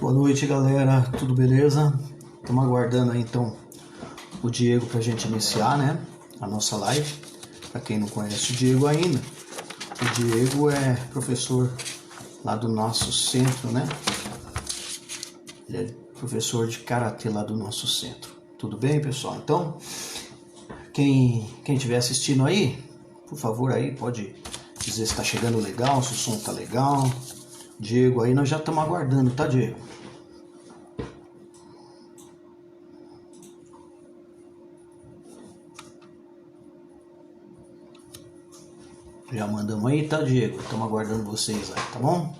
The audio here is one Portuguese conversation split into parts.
Boa noite, galera. Tudo beleza? Estamos aguardando aí então o Diego para a gente iniciar, né? A nossa live. Para quem não conhece o Diego ainda, o Diego é professor lá do nosso centro, né? Ele é professor de karatê lá do nosso centro. Tudo bem, pessoal? Então, quem estiver assistindo aí, por favor, aí pode dizer se está chegando legal, se o som tá legal. Diego, aí nós já estamos aguardando, tá, Diego? Já mandamos aí, tá, Diego? Estamos aguardando vocês aí, tá bom?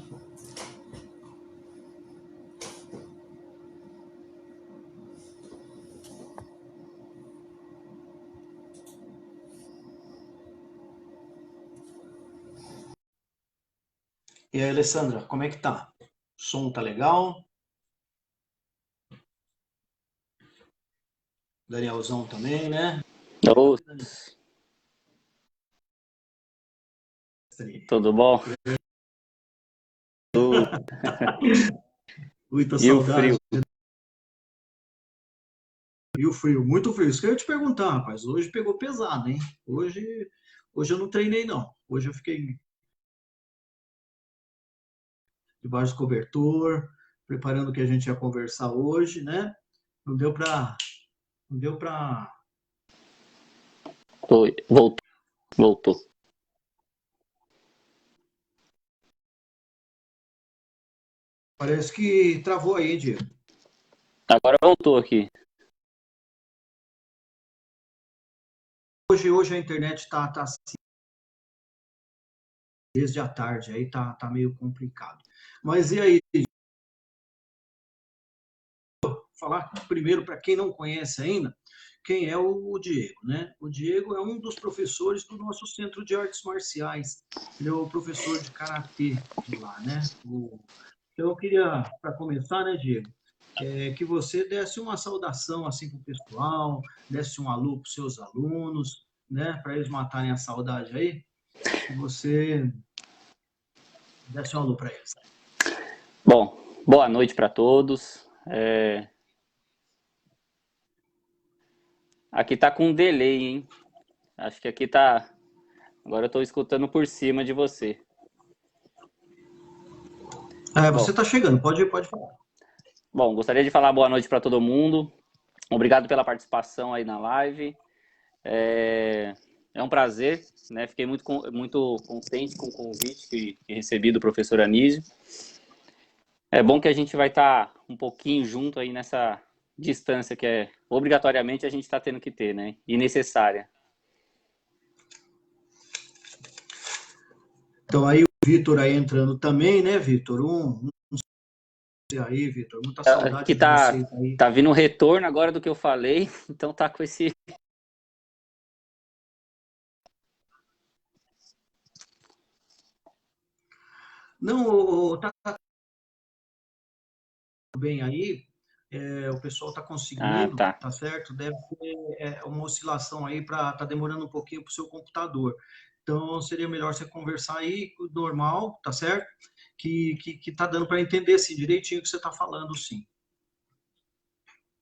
E aí, Alessandra, como é que tá? O som tá legal? Danielzão também, né? Ô, tudo bom? Muita E o saudade. frio? E o frio? Muito frio. Isso que eu ia te perguntar, rapaz. Hoje pegou pesado, hein? Hoje eu não treinei, não. Hoje eu fiquei debaixo do cobertor, preparando o que a gente ia conversar hoje, né? Não deu pra... Não deu pra... Voltou, voltou. Parece que travou aí, Diego. Agora voltou aqui. Hoje a internet tá assim, desde a tarde, aí tá meio complicado. Mas e aí, falar primeiro para quem não conhece ainda, quem é o Diego, né? O Diego é um dos professores do nosso Centro de Artes Marciais. Ele é o professor de karatê de lá, né? Então eu queria, para começar, né, Diego, que você desse uma saudação assim para o pessoal, desse um alô para os seus alunos, né? Para eles matarem a saudade aí, que você desse um alô para eles. Bom, boa noite para todos. Aqui tá com um delay, hein? Acho que aqui tá... Agora eu tô escutando por cima de você. Você Bom, está chegando, pode falar. gostaria de falar boa noite para todo mundo. Obrigado pela participação aí na live. É um prazer, né? Fiquei muito contente com o convite que recebi do professor Anísio. É bom que a gente vai estar um pouquinho junto aí nessa distância que obrigatoriamente a gente está tendo que ter, né? E necessária. Então aí o Vitor aí entrando também, né, Vitor? Aí, Vitor, muita Aqui saudade de vocês aí. tá vindo um retorno agora do que eu falei, então tá com esse... Não, tá bem aí, o pessoal tá Ah, conseguindo, tá. tá certo? Deve ter uma oscilação aí para tá demorando um pouquinho pro seu computador. Então seria melhor você conversar aí normal, tá certo? Que tá dando para entender assim direitinho o que você tá falando, sim,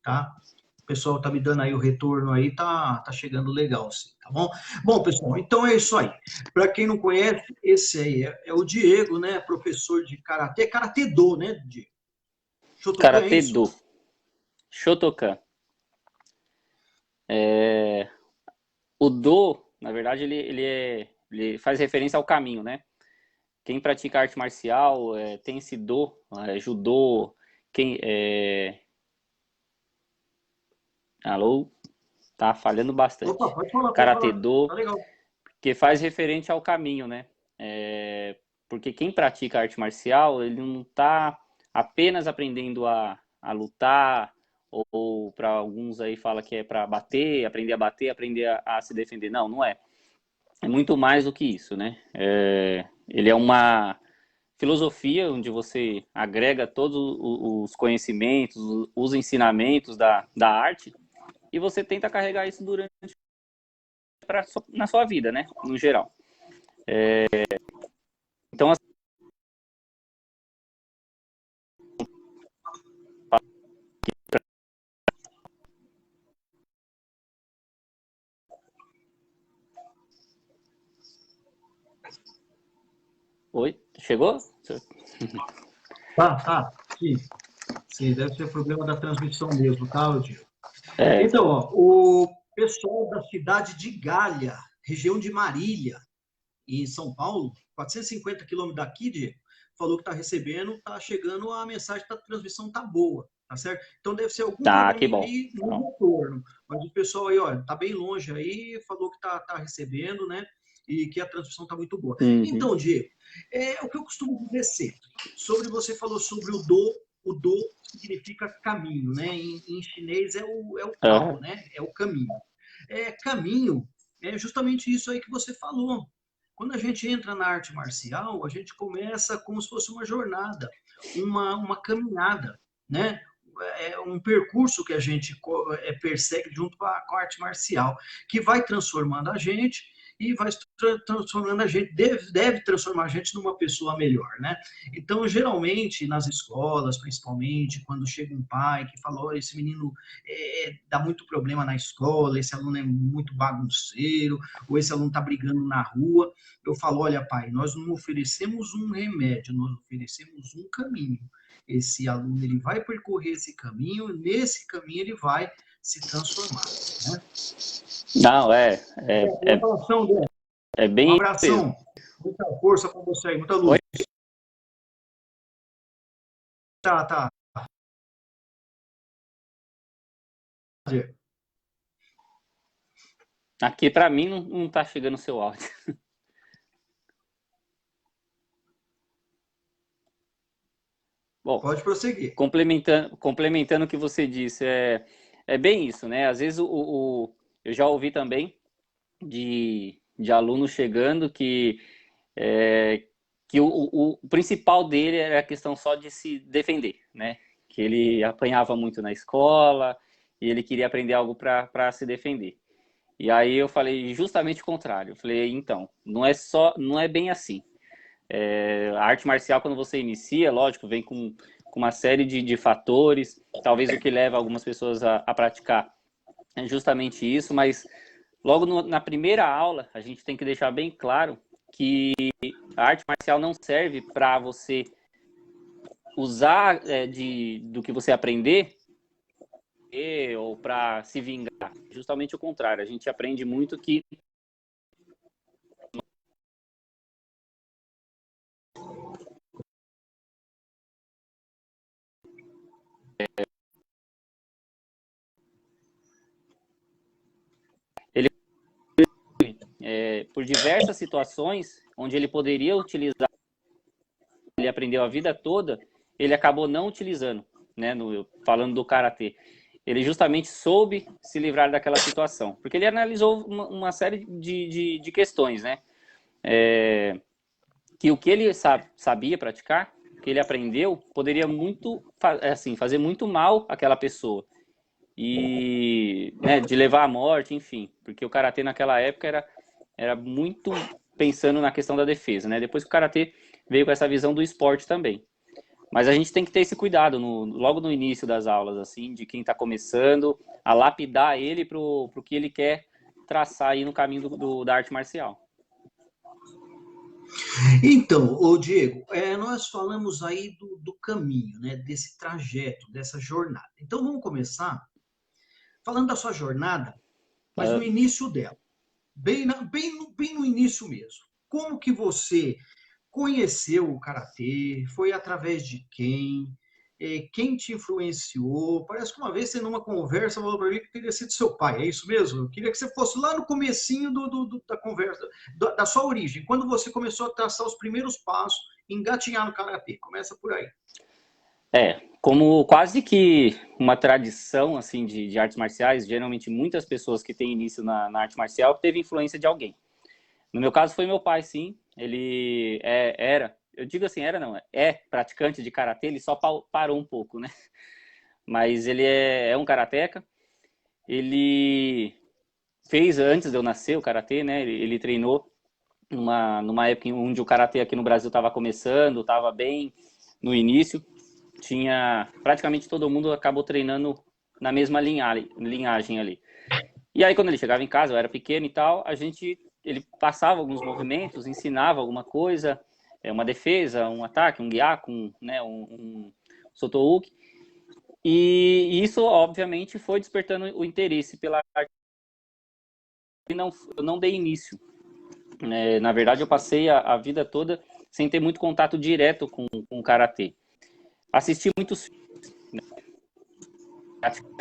tá? O pessoal tá me dando aí o retorno aí, tá chegando legal, sim, tá bom? Bom, pessoal, então é isso aí. Para quem não conhece, esse aí é o Diego, né? Professor de karatê, karatê do, né, Diego? Shotokan, é Karatê isso? Do, Shotokan. O Do, na verdade, ele faz referência ao caminho, né? Quem pratica arte marcial tem esse Do, judô, quem... Alô? Tá falhando Opa, bastante. pode Karatê falar. Do, Tá legal. que faz referente ao caminho, né? Porque quem pratica arte marcial, ele não está apenas aprendendo a lutar, ou para alguns aí fala que é para bater, aprender a se defender. Não, não é. É muito mais do que isso, né? Ele é uma filosofia onde você agrega todos os conhecimentos, os ensinamentos da arte, e você tenta carregar isso na sua vida, né? No geral. Então, Oi, chegou? Tá. Sim, sim, deve ser problema da transmissão mesmo, tá, Diego? É, Então, ó, o pessoal da cidade de Galha, região de Marília, em São Paulo, 450 quilômetros daqui, Diego, falou que está recebendo, está chegando a mensagem que a transmissão tá boa, tá certo? Então deve ser algum tá, que probleminha bom. aí no Então, retorno. Mas o pessoal aí, olha, tá bem longe aí, falou que tá recebendo, né? E que a transmissão tá muito boa. uhum, Então, Diego, o que eu costumo dizer sempre, sobre você falou sobre o do significa caminho, né? Em chinês é o aham, Tao, né? É o caminho. Caminho é justamente isso aí que você falou. Quando a gente entra na arte marcial, a gente começa como se fosse uma jornada, uma caminhada, né? É um percurso que a gente persegue junto com a arte marcial, que vai transformando a gente e vai transformando a gente, deve transformar a gente numa pessoa melhor, né? Então, geralmente, nas escolas, principalmente, quando chega um pai que fala, oh, esse menino dá muito problema na escola, esse aluno é muito bagunceiro, ou esse aluno está brigando na rua, eu falo, olha, pai, nós não oferecemos um remédio, nós oferecemos um caminho. Esse aluno ele vai percorrer esse caminho, nesse caminho ele vai se transformar, né? não, Um abração, Dé. é Um bem isso mesmo. abração. Muita força para você aí, muita luz. Oi? Tá. Aqui para mim não tá chegando o seu áudio. Bom, Pode prosseguir. complementando o que você disse, é bem isso, né? Às vezes eu já ouvi também de alunos chegando é, que o principal dele era a questão só de se defender, né? Que ele apanhava muito na escola e ele queria aprender algo para se defender. E aí eu falei justamente o contrário. Eu falei, então, não é bem assim. A arte marcial, quando você inicia, lógico, vem com uma série de fatores. Talvez o que leva algumas pessoas a praticar é justamente isso, mas logo na primeira aula, a gente tem que deixar bem claro que a arte marcial não serve para você usar do que você aprender ou para se vingar. Justamente o contrário. A gente aprende muito que ele, por diversas situações onde ele poderia utilizar, ele aprendeu a vida toda, ele acabou não utilizando, né? Falando do karatê. Ele justamente soube se livrar daquela situação, porque ele analisou uma série de questões, né? Que o que ele sabia praticar, o que ele aprendeu, poderia muito, assim, fazer muito mal àquela pessoa. E, né, de levar à morte, enfim. Porque o karatê naquela época era muito pensando na questão da defesa, né? Depois que o karatê veio com essa visão do esporte também. Mas a gente tem que ter esse cuidado logo no início das aulas, assim, de quem está começando, a lapidar ele pro que ele quer traçar aí no caminho da arte marcial. Então, ô Diego, nós falamos aí do caminho, né? Desse trajeto, dessa jornada. Então, vamos começar falando da sua jornada, mas no Uh, início dela. Bem no início mesmo. Como que você conheceu o karatê? Foi através de quem? Quem te influenciou? Parece que uma vez você numa conversa falou para mim que teria sido seu pai, é isso mesmo? Eu queria que você fosse lá no comecinho da conversa, da sua origem, quando você começou a traçar os primeiros passos, engatinhar no karatê. Começa por aí. como quase que uma tradição, assim, de artes marciais, geralmente muitas pessoas que têm início na arte marcial teve influência de alguém. No meu caso foi meu pai, sim. Ele era, eu digo assim, era não, é praticante de karatê, ele só parou um pouco, né? Mas ele é um karateca. Ele fez antes de eu nascer o karatê, né? Ele treinou numa época onde o karatê aqui no Brasil estava começando, estava bem no início. Tinha praticamente todo mundo acabou treinando na mesma linhagem ali. E aí quando ele chegava em casa, eu era pequeno e tal, ele passava alguns movimentos, ensinava alguma coisa, uma defesa, um ataque, um gyaku, né, um soto-uke. E isso, obviamente, foi despertando o interesse pela arte. E eu não dei início. Na verdade, eu passei a vida toda sem ter muito contato direto com o karatê. Assisti muitos filmes, né,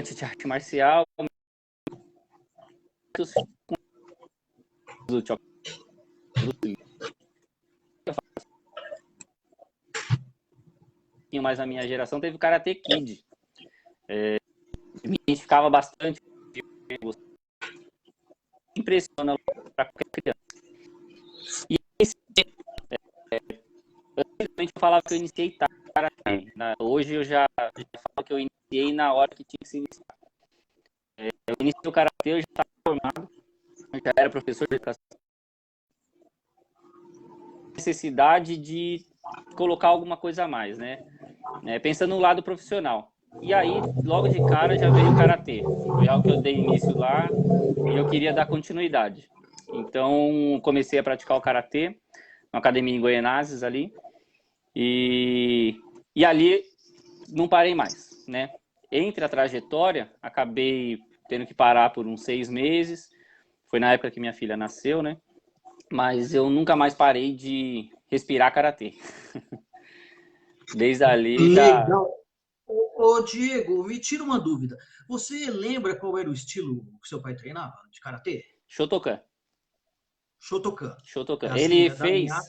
de arte marcial, muitos filmes do mais a minha geração teve o Karate Kid. Me identificava bastante, impressiona para qualquer criança. E anteriormente eu falava que eu iniciei tarde. Hoje eu já falo que eu iniciei na hora que tinha que se iniciar. Eu iniciei o Karatê, eu já estava formado, eu já era professor de educação. Necessidade de colocar alguma coisa a mais, né? Pensando no lado profissional. E aí, logo de cara, já veio o Karatê. Foi algo que eu dei início lá e eu queria dar continuidade. Então, comecei a praticar o Karatê na academia em Goianazes ali. E ali não parei mais, né? Entre a trajetória, acabei tendo que parar por uns 6 meses. Foi na época que minha filha nasceu, né? Mas eu nunca mais parei de respirar karatê. Desde ali já... Legal. Ô, Diego, me tira uma dúvida. Você lembra qual era o estilo que seu pai treinava de karatê? Shotokan. Shotokan. Shotokan. É assim, Ele é da linhagem. fez... Ah,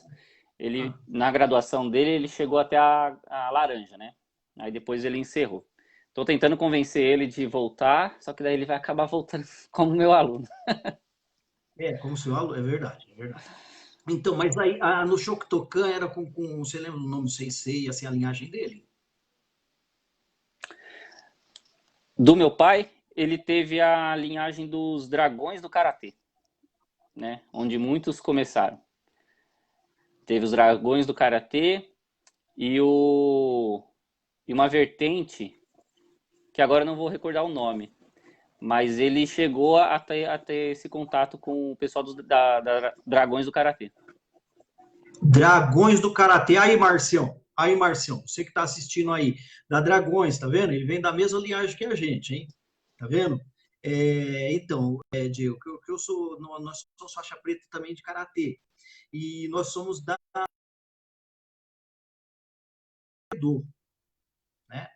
Na graduação dele, ele chegou até a laranja, né? Aí depois ele encerrou. Tô tentando convencer ele de voltar, só que daí ele vai acabar voltando como meu aluno. como seu aluno, é verdade, é verdade. Então, mas aí no Shotokan era você lembra o nome do Sensei, assim, a linhagem dele? Do meu pai, ele teve a linhagem dos dragões do karatê, né? Onde muitos começaram. Teve os dragões do karatê e uma vertente que agora eu não vou recordar o nome, mas ele chegou a ter esse contato com o pessoal da dragões do karatê. Dragões do Karatê. Aí, Marcião, você que está assistindo aí, da Dragões, tá vendo? Ele vem da mesma linhagem que a gente, hein? Tá vendo? Então, Diego, que eu sou, nós somos faixa preta também de Karatê. E nós somos da do, né?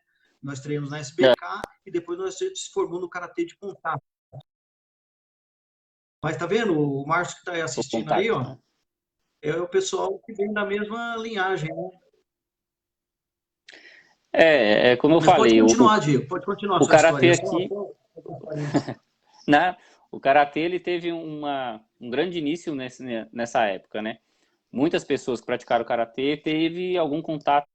Nós treinamos na SBK e depois nós se formamos no Karatê de contato. Mas tá vendo? O Márcio que está O assistindo aí, contato, ó, né? é o pessoal que vem da mesma linhagem, né? Como eu Mas pode falei, continuar, Diego, pode continuar a o sua karatê história. aqui, né? O karatê ele teve um grande início nessa época, né? Muitas pessoas que praticaram karatê teve algum contato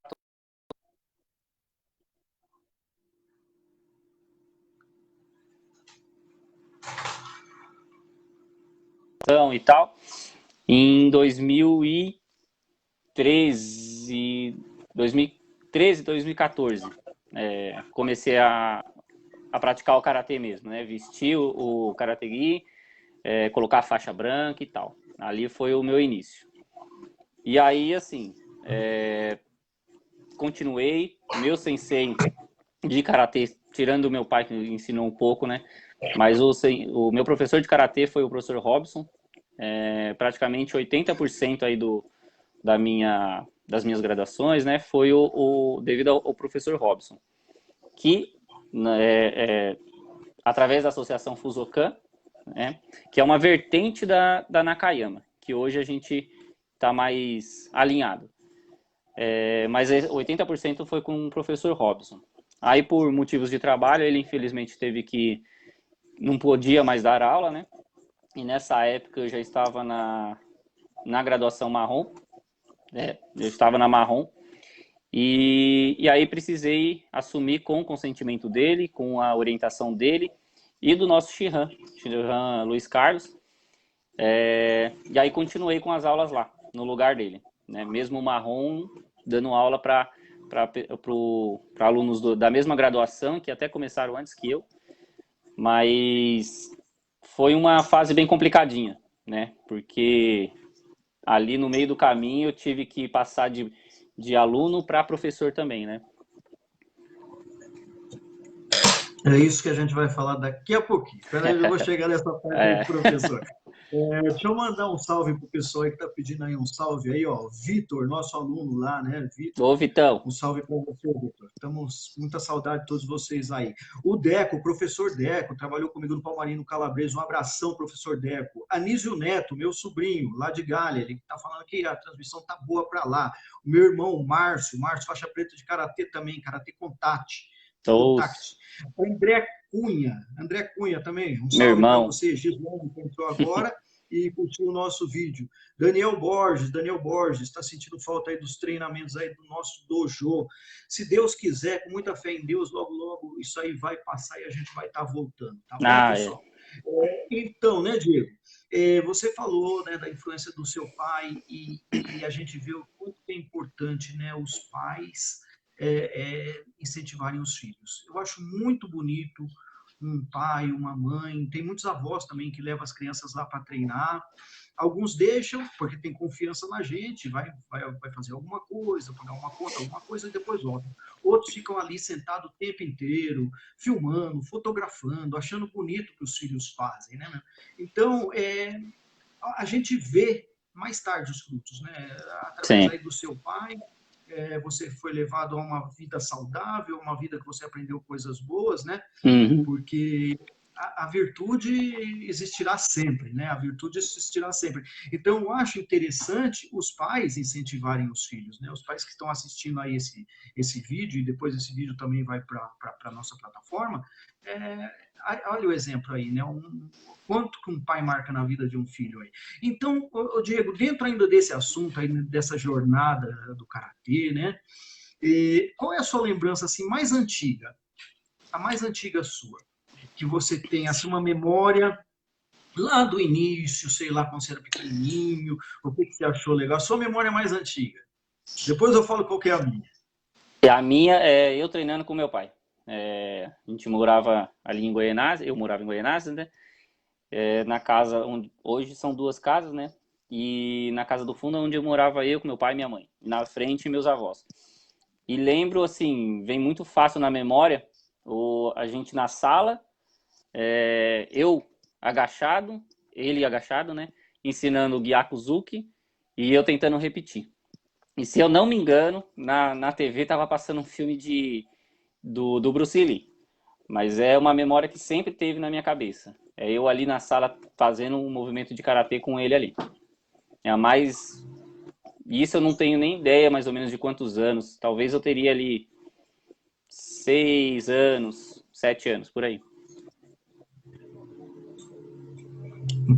e tal. Em 2013, 2014, comecei a praticar o karatê mesmo, né? Vestir o karatê gi, colocar a faixa branca e tal. Ali foi o meu início. E aí, assim, continuei. Meu sensei de karatê, tirando o meu pai que ensinou um pouco, né? Mas o meu professor de karatê foi o professor Robson. Praticamente 80% aí das minhas graduações, né? Foi devido ao professor Robson, que através da associação Fusokan, né? Que é uma vertente da Nakayama, que hoje a gente está mais alinhado. Mas 80% foi com o professor Robson. Aí, por motivos de trabalho, ele infelizmente não podia mais dar aula, né? E nessa época eu já estava na graduação marrom, eu estava na marrom, e aí precisei assumir com o consentimento dele, com a orientação dele e do nosso Shihan Luiz Carlos, e aí continuei com as aulas lá, no lugar dele, né? Mesmo marrom, dando aula para alunos da mesma graduação, que até começaram antes que eu, mas foi uma fase bem complicadinha, né? Porque ali no meio do caminho eu tive que passar de aluno para professor também, né? É isso que a gente vai falar daqui a pouquinho. Espera aí, eu vou chegar nessa parte aí, É. professor. Deixa eu mandar um salve para o pessoal aí que está pedindo aí um salve aí, ó. Vitor, nosso aluno lá, né? Vitor, Ô, Vitão. um salve para você, Vitor. Estamos com muita saudade de todos vocês aí. O Deco, o professor Deco, trabalhou comigo no Palmarino Calabresa. Um abração, professor Deco. Anísio Neto, meu sobrinho, lá de Galha, ele está falando que a transmissão tá boa para lá. O meu irmão, Márcio, faixa preta de karatê também, karatê contact. Todos. André Cunha também, um Meu salve para irmão. você, Gislane, que entrou agora e curtiu o nosso vídeo. Daniel Borges, está sentindo falta aí dos treinamentos aí do nosso dojo. Se Deus quiser, com muita fé em Deus, logo, logo isso aí vai passar e a gente vai estar voltando, tá bom, pessoal? Então, né, Diego? Você falou, né, da influência do seu pai e a gente vê o quanto é importante, né, os pais incentivarem os filhos. Eu acho muito bonito um pai, uma mãe, tem muitos avós também que levam as crianças lá para treinar. Alguns deixam, porque tem confiança na gente, vai fazer alguma coisa, pagar uma conta, alguma coisa e depois volta. Outros ficam ali sentados o tempo inteiro, filmando, fotografando, achando bonito o que os filhos fazem, né? Então, a gente vê mais tarde os frutos, né? Através aí do seu pai, você foi levado a uma vida saudável, uma vida que você aprendeu coisas boas, né? Uhum. Porque a virtude existirá sempre, né? A virtude existirá sempre. Então, eu acho interessante os pais incentivarem os filhos, né? Os pais que estão assistindo aí esse vídeo, e depois esse vídeo também vai para a nossa plataforma, olha o exemplo aí, né? Quanto que um pai marca na vida de um filho aí. Então, Diego, dentro ainda desse assunto, aí, dessa jornada do Karatê, né? Qual é a sua lembrança assim, mais antiga? A mais antiga sua? Que você tem assim, uma memória lá do início, sei lá, quando você era pequenininho, o que você achou legal? A sua memória mais antiga. Depois eu falo qual que é a minha. A minha é eu treinando com meu pai. A gente morava ali em Goianésia, eu morava em Goianésia, né? Na casa onde hoje são 2 casas, né? E na casa do fundo onde eu morava eu com meu pai e minha mãe. Na frente meus avós. E lembro assim, vem muito fácil na memória, a gente na sala, eu agachado, ele agachado, né? Ensinando o Gyakuzuki e eu tentando repetir. E se eu não me engano, na TV tava passando um filme do Bruce Lee. Mas é uma memória que sempre teve na minha cabeça. É eu ali na sala fazendo um movimento de karatê com ele ali. É a mais... Isso eu não tenho nem ideia mais ou menos de quantos anos. Talvez eu teria ali 6 anos, 7 anos, por aí.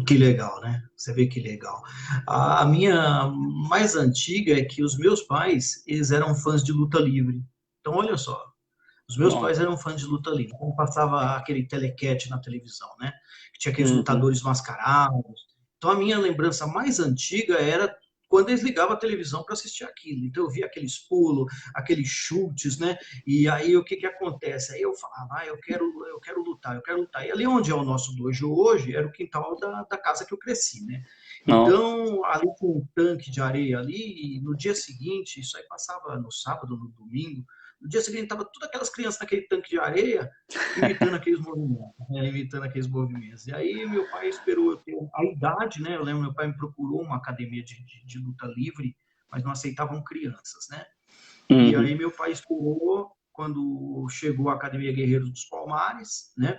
Que legal, né? Você vê que legal. A minha mais antiga é que os meus pais, eles eram fãs de luta livre. Então, olha só, os meus Bom. pais eram fãs de luta livre. Então, passava aquele telecat na televisão, né? Que tinha aqueles Uhum. lutadores mascarados. Então, a minha lembrança mais antiga era quando eles ligavam a televisão para assistir aquilo. Então, eu via aqueles pulos, aqueles chutes, né? E aí, o que que acontece? Aí eu falava, eu quero lutar, eu quero lutar. E ali onde é o nosso dojo hoje, era o quintal da casa que eu cresci, né? Nossa. Então, ali com um tanque de areia ali, e no dia seguinte, isso aí passava no sábado, no domingo, no dia seguinte, estava todas aquelas crianças naquele tanque de areia, imitando aqueles movimentos, né? Imitando aqueles movimentos. E aí, meu pai esperou eu ter a idade, né? Eu lembro, meu pai me procurou uma academia de luta livre, mas não aceitavam crianças, né? Uhum. E aí, meu pai esperou quando chegou a Academia Guerreiros dos Palmares, né?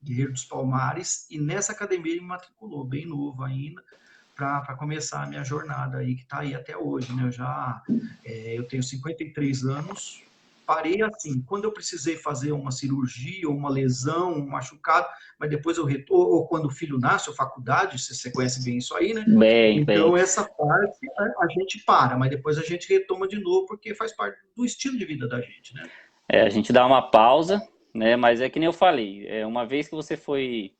Guerreiro dos Palmares, e nessa academia ele me matriculou, bem novo ainda, para começar a minha jornada aí, que está aí até hoje, né? Eu tenho 53 anos, parei assim, quando eu precisei fazer uma cirurgia, ou uma lesão, um machucado, mas depois eu retorno, ou quando o filho nasce, ou faculdade, você conhece bem isso aí, né? Então, essa parte a gente para, mas depois a gente retoma de novo, porque faz parte do estilo de vida da gente, né? A gente dá uma pausa, né? Mas é que nem eu falei, uma vez que você foi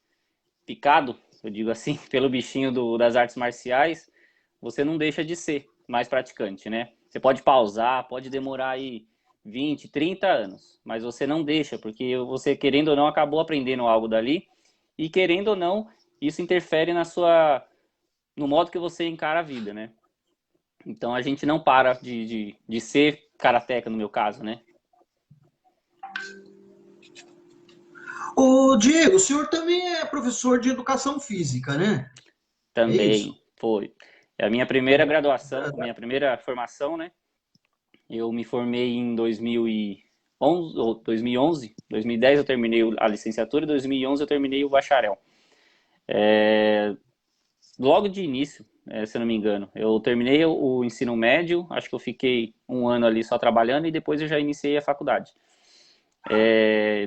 picado, eu digo assim, pelo bichinho das artes marciais, você não deixa de ser mais praticante, né? Você pode pausar, pode demorar aí 20, 30 anos, mas você não deixa, porque você, querendo ou não, acabou aprendendo algo dali, e querendo ou não, isso interfere no modo que você encara a vida, né? Então a gente não para de ser karateca, no meu caso, né? Ô, Diego, o senhor também é professor de educação física, né? É isso? Também foi. É a minha É primeira da- graduação, a da- minha primeira formação, né? Eu me formei em 2011, ou 2011, 2010 eu terminei a licenciatura, em 2011 eu terminei o bacharel. Logo de início, se eu não me engano, eu terminei o ensino médio, acho que eu fiquei um ano ali só trabalhando e depois eu já iniciei a faculdade.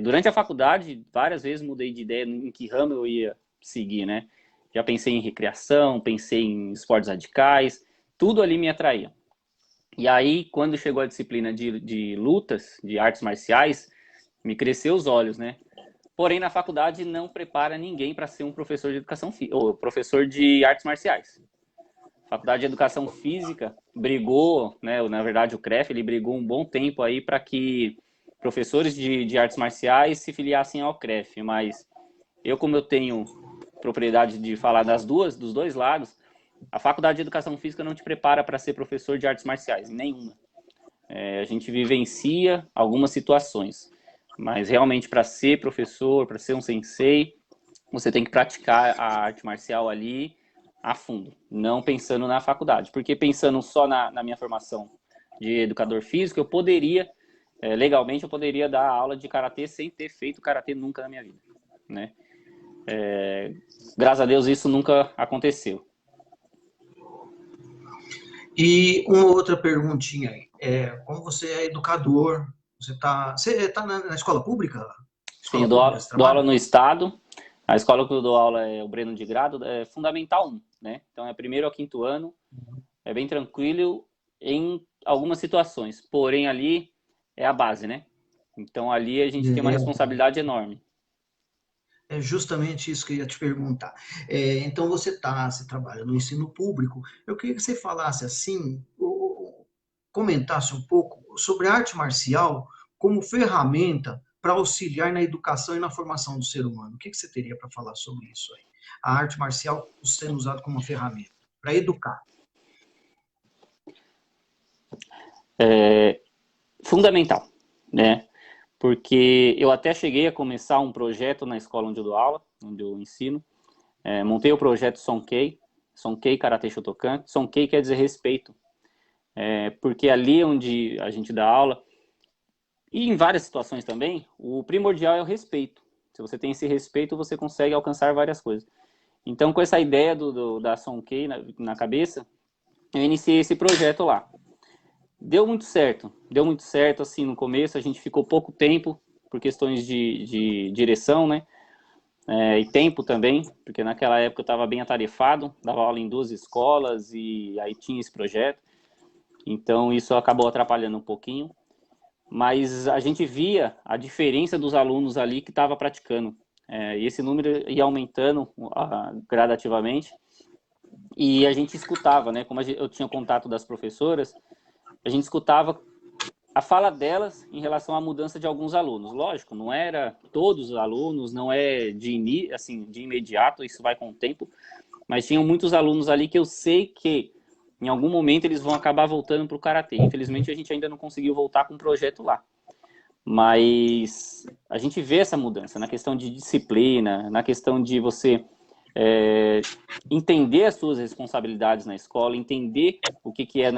Durante a faculdade, várias vezes mudei de ideia em que ramo eu ia seguir, né? Já pensei em recreação, pensei em esportes radicais, tudo ali me atraía. E aí, quando chegou a disciplina de lutas, de artes marciais, me cresceu os olhos, né? Porém, na faculdade não prepara ninguém para ser um professor de educação física, ou professor de artes marciais. A Faculdade de Educação Física brigou, né? Na verdade, o CREF, ele brigou um bom tempo aí para que professores de artes marciais se filiassem ao CREF, mas como eu tenho propriedade de falar dos dois lados, a Faculdade de Educação Física não te prepara para ser professor de artes marciais, nenhuma. A gente vivencia algumas situações, mas realmente para ser professor, para ser um sensei, você tem que praticar a arte marcial ali a fundo, não pensando na faculdade, porque pensando só na minha formação de educador físico, eu poderia, legalmente, eu poderia dar aula de karatê sem ter feito karatê nunca na minha vida, né? Graças a Deus isso nunca aconteceu. E uma outra perguntinha aí. Como você é educador, você tá na escola pública? Sim, eu Escola pública você dou aula trabalha? no estado. A escola que eu dou aula é o Breno de Grado, é Fundamental 1, né? Então é primeiro ao quinto ano, é bem tranquilo em algumas situações, porém ali é a base, né? Então ali a gente tem uma É, responsabilidade enorme. é justamente isso que eu ia te perguntar. Então você trabalha no ensino público. Eu queria que você falasse assim, comentasse um pouco sobre a arte marcial como ferramenta para auxiliar na educação e na formação do ser humano. O que você teria para falar sobre isso aí? A arte marcial sendo usada como uma ferramenta para educar. Fundamental, né? Porque eu até cheguei a começar um projeto na escola onde eu dou aula, onde eu ensino. Montei o projeto Sonkei, Sonkei Karate Shotokan. Sonkei quer dizer respeito, porque ali onde a gente dá aula, e em várias situações também, o primordial é o respeito. Se você tem esse respeito, você consegue alcançar várias coisas. Então, com essa ideia da Sonkei na cabeça, eu iniciei esse projeto lá. Deu muito certo, assim, no começo, a gente ficou pouco tempo, por questões de direção, né, e tempo também, porque naquela época eu estava bem atarefado, dava aula em 2 escolas, e aí tinha esse projeto, então isso acabou atrapalhando um pouquinho, mas a gente via a diferença dos alunos ali que estava praticando, e esse número ia aumentando gradativamente, e a gente escutava, né, como eu tinha contato das professoras, a gente escutava a fala delas em relação à mudança de alguns alunos. Lógico, não era todos os alunos, não é de imediato, isso vai com o tempo, mas tinham muitos alunos ali que eu sei que em algum momento eles vão acabar voltando para o Karatê. Infelizmente a gente ainda não conseguiu voltar com o projeto lá. Mas a gente vê essa mudança na questão de disciplina, na questão de você entender as suas responsabilidades na escola, entender o que é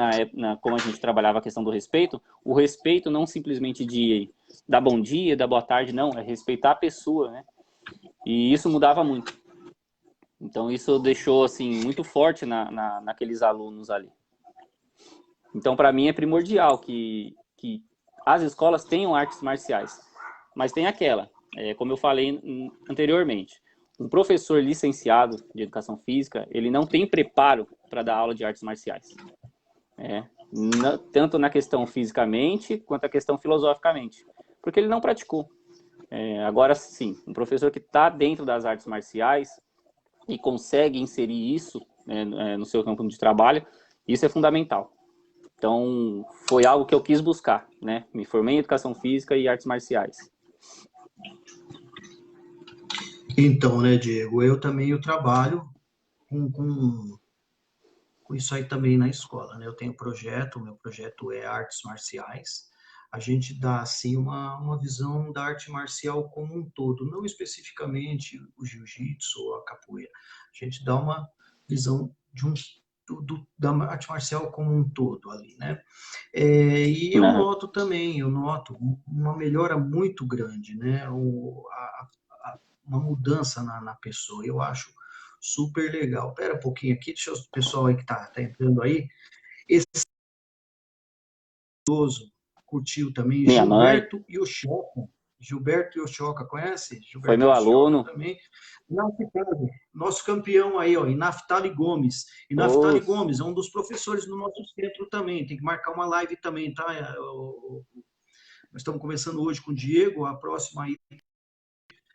como a gente trabalhava a questão do respeito. O respeito não simplesmente de dar bom dia, dar boa tarde, não, é respeitar a pessoa, né? E isso mudava muito. Então isso deixou assim muito forte naqueles alunos ali. Então para mim é primordial que as escolas tenham artes marciais, mas tem aquela, como eu falei anteriormente, um professor licenciado de educação física, ele não tem preparo para dar aula de artes marciais. Tanto na questão fisicamente, quanto na questão filosoficamente. Porque ele não praticou. Agora, sim, um professor que está dentro das artes marciais e consegue inserir isso no seu campo de trabalho, isso é fundamental. Então, foi algo que eu quis buscar, né? Me formei em educação física e artes marciais. Então, né, Diego, eu trabalho com com isso aí também na escola, né? Eu tenho projeto, o meu projeto é artes marciais. A gente dá, assim, uma visão da arte marcial como um todo, não especificamente o jiu-jitsu ou a capoeira. A gente dá uma visão da arte marcial como um todo ali, né? E eu Aham. noto também, eu noto uma melhora muito grande, né? Uma mudança na pessoa. Eu acho super legal. Espera um pouquinho aqui, deixa o pessoal aí que tá entrando aí. Esse idoso curtiu também, Minha mãe Gilberto Yoshioka. Gilberto Yoshioka, conhece? foi Gilberto meu Yoshioka aluno. também. Naftali, nosso campeão aí, ó, e Naftali Gomes. E Naftali Os, Gomes é um dos professores do nosso centro também. Tem que marcar uma live também, tá? Nós estamos conversando hoje com o Diego, a próxima aí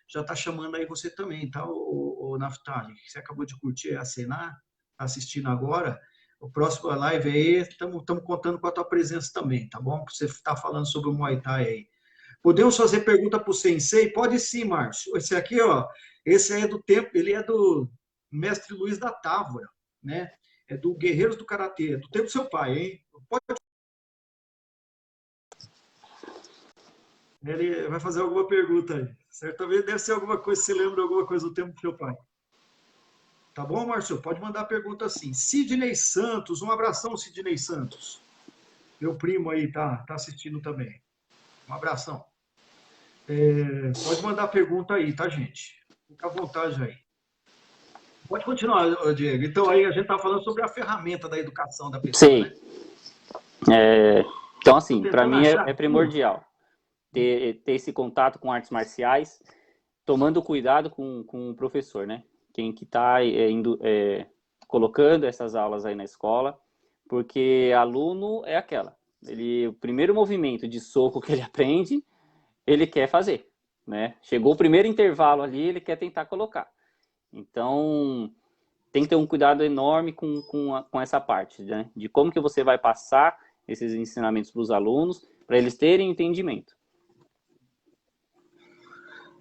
já está chamando aí você também, tá, o Naftali? Você acabou de curtir a cena, tá assistindo agora. O próximo live aí, estamos contando com a tua presença também, tá bom? Você está falando sobre o Muay Thai aí. Podemos fazer pergunta para o Sensei? Pode sim, Márcio. Esse aqui, ó, esse aí é do tempo, ele é do mestre Luiz da Távora, né? É do Guerreiros do Karatê, é do tempo do seu pai, hein? Pode. Ele vai fazer alguma pergunta aí. Certamente deve ser alguma coisa, se lembra alguma coisa do tempo do seu pai. Tá bom, Márcio? Pode mandar a pergunta assim. Sidney Santos, um abração, Sidney Santos. Meu primo aí tá assistindo também. Um abração. Pode mandar a pergunta aí, tá, gente? Fica à vontade aí. Pode continuar, Diego. Então, aí a gente tá falando sobre a ferramenta da educação da pessoa, sei. né? Então, Tô assim, para tentando mim achar é aqui, ó. primordial ter esse contato com artes marciais, tomando cuidado com o professor, né? Quem que está colocando essas aulas aí na escola, porque aluno é aquela. O primeiro movimento de soco que ele aprende, ele quer fazer, né? Chegou o primeiro intervalo ali, ele quer tentar colocar. Então, tem que ter um cuidado enorme com essa parte, né? De como que você vai passar esses ensinamentos para os alunos, para eles terem entendimento.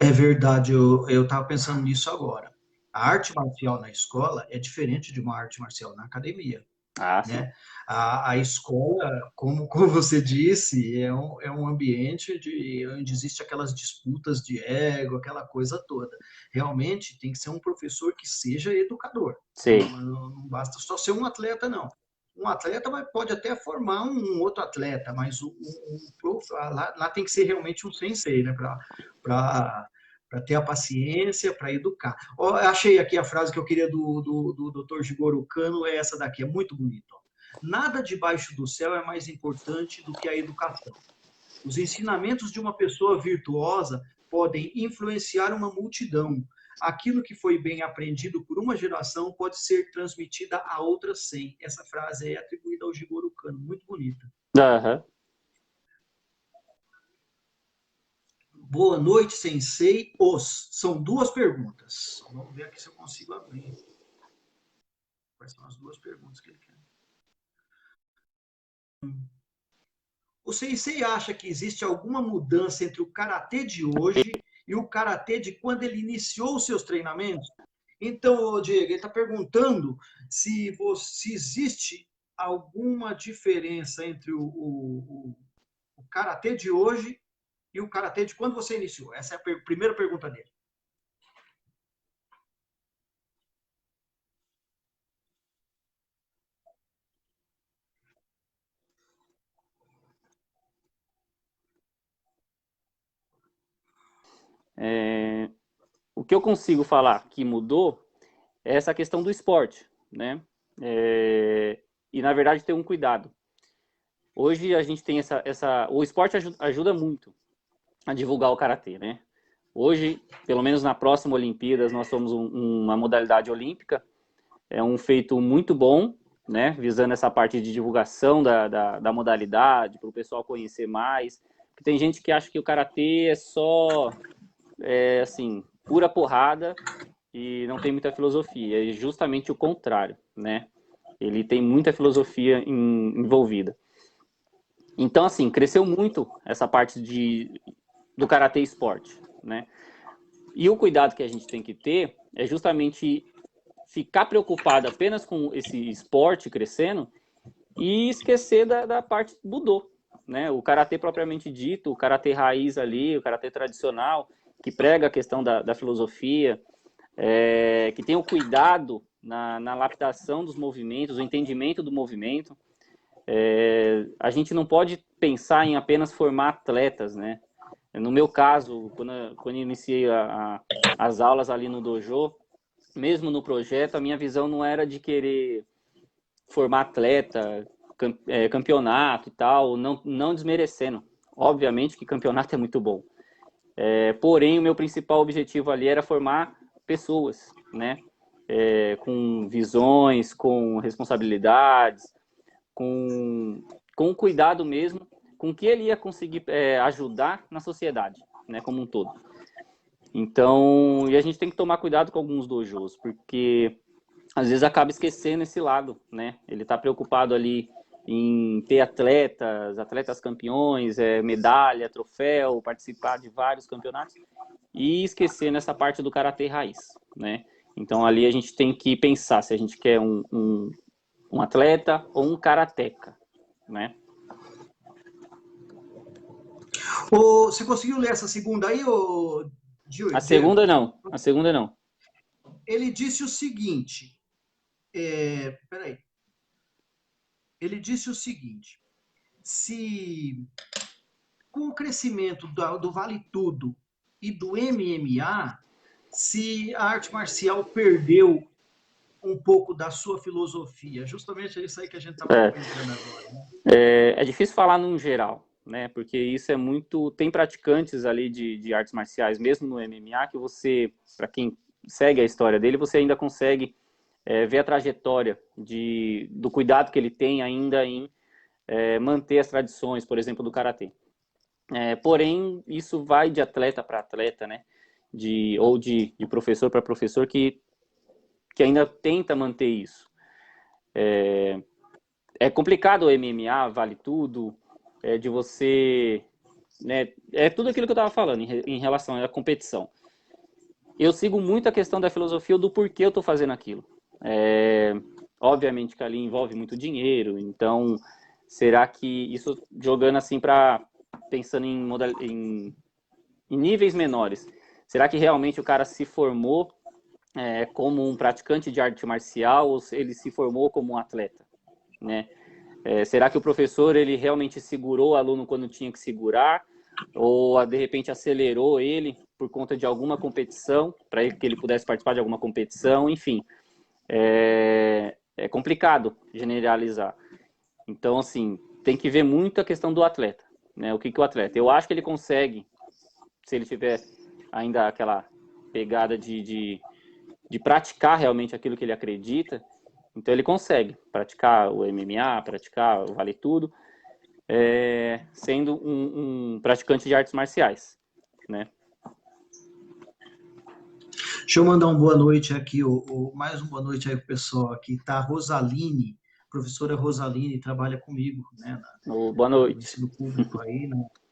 É verdade, eu estava pensando nisso agora. A arte marcial na escola é diferente de uma arte marcial na academia, Ah, sim. né? A escola, como você disse, é um ambiente onde existe aquelas disputas de ego, aquela coisa toda. Realmente tem que ser um professor que seja educador. Sei. Não basta só ser um atleta, não. Um atleta pode até formar um outro atleta, mas lá tem que ser realmente um sensei, né? Para ter a paciência, para educar. Ó, achei aqui a frase que eu queria do Dr. Jigoro Kano, é essa daqui, é muito bonita. Nada debaixo do céu é mais importante do que a educação. Os ensinamentos de uma pessoa virtuosa podem influenciar uma multidão. Aquilo que foi bem aprendido por uma geração pode ser transmitida a outras 100. Essa frase é atribuída ao Jigoro Kano, muito bonita. Aham. Boa noite, sensei. São duas perguntas. Vamos ver aqui se eu consigo abrir. Quais são as duas perguntas que ele quer? O sensei acha que existe alguma mudança entre o karatê de hoje e o karatê de quando ele iniciou os seus treinamentos? Então, Diego, ele está perguntando se existe alguma diferença entre o karatê de hoje e o karatê de quando você iniciou. Essa é a primeira pergunta dele. O que eu consigo falar que mudou é essa questão do esporte, né? E, na verdade, ter um cuidado. Hoje a gente tem o esporte ajuda muito a divulgar o karatê, né? Hoje, pelo menos na próxima Olimpíadas, nós somos uma modalidade olímpica. É um feito muito bom, né? Visando essa parte de divulgação da modalidade, para o pessoal conhecer mais. Porque tem gente que acha que o karatê é só, assim, pura porrada e não tem muita filosofia. É justamente o contrário, né? Ele tem muita filosofia envolvida. Então, assim, cresceu muito essa parte do karatê esporte, né? E o cuidado que a gente tem que ter é justamente ficar preocupado apenas com esse esporte crescendo e esquecer da parte Budô, né? O karatê propriamente dito, o karatê raiz ali, o karatê tradicional, que prega a questão da filosofia, que tem o cuidado na lapidação dos movimentos, o entendimento do movimento. A gente não pode pensar em apenas formar atletas, né? No meu caso, quando eu iniciei as aulas ali no dojo, mesmo no projeto, a minha visão não era de querer formar atleta, campeonato e tal, não desmerecendo. Obviamente que campeonato é muito bom. Porém, o meu principal objetivo ali era formar pessoas, né? Com visões, com responsabilidades, com cuidado mesmo, com que ele ia conseguir ajudar na sociedade, né, como um todo. Então, e a gente tem que tomar cuidado com alguns dojos, porque às vezes acaba esquecendo esse lado, né? Ele está preocupado ali em ter atletas campeões, medalha, troféu, participar de vários campeonatos, e esquecendo essa parte do karatê raiz, né? Então ali a gente tem que pensar se a gente quer um atleta ou um karateca, né? Você conseguiu ler essa segunda aí, Gil? A segunda não. Ele disse o seguinte, peraí. Ele disse o seguinte, se com o crescimento do Vale Tudo e do MMA, se a arte marcial perdeu um pouco da sua filosofia, justamente é isso aí que a gente está comentando agora. Né? É difícil falar num geral, né? Porque isso é muito... Tem praticantes ali de artes marciais, mesmo no MMA, que você, para quem segue a história dele, você ainda consegue ver a trajetória do cuidado que ele tem ainda em manter as tradições, por exemplo, do karatê. Porém, isso vai de atleta para atleta, né? Ou de professor para professor que ainda tenta manter isso. É complicado o MMA, vale tudo, de você... Né? É tudo aquilo que eu estava falando em relação à competição. Eu sigo muito a questão da filosofia do porquê eu estou fazendo aquilo. Obviamente que ali envolve muito dinheiro, então será que isso, jogando assim pensando em níveis menores, será que realmente o cara se formou como um praticante de arte marcial ou ele se formou como um atleta, né? Será que o professor ele realmente segurou o aluno quando tinha que segurar ou de repente acelerou ele por conta de alguma competição para que ele pudesse participar de alguma competição, enfim, é complicado generalizar. Então, assim, tem que ver muito a questão do atleta, né? O que o atleta... Eu acho que ele consegue, se ele tiver ainda aquela pegada de praticar realmente aquilo que ele acredita, então ele consegue praticar o MMA, praticar o Vale Tudo, sendo um praticante de artes marciais, né? Deixa eu mandar uma boa noite aqui, mais uma boa noite aí pro pessoal aqui, tá? Rosaline, professora Rosaline, trabalha comigo, né? Boa No noite. ensino público aí,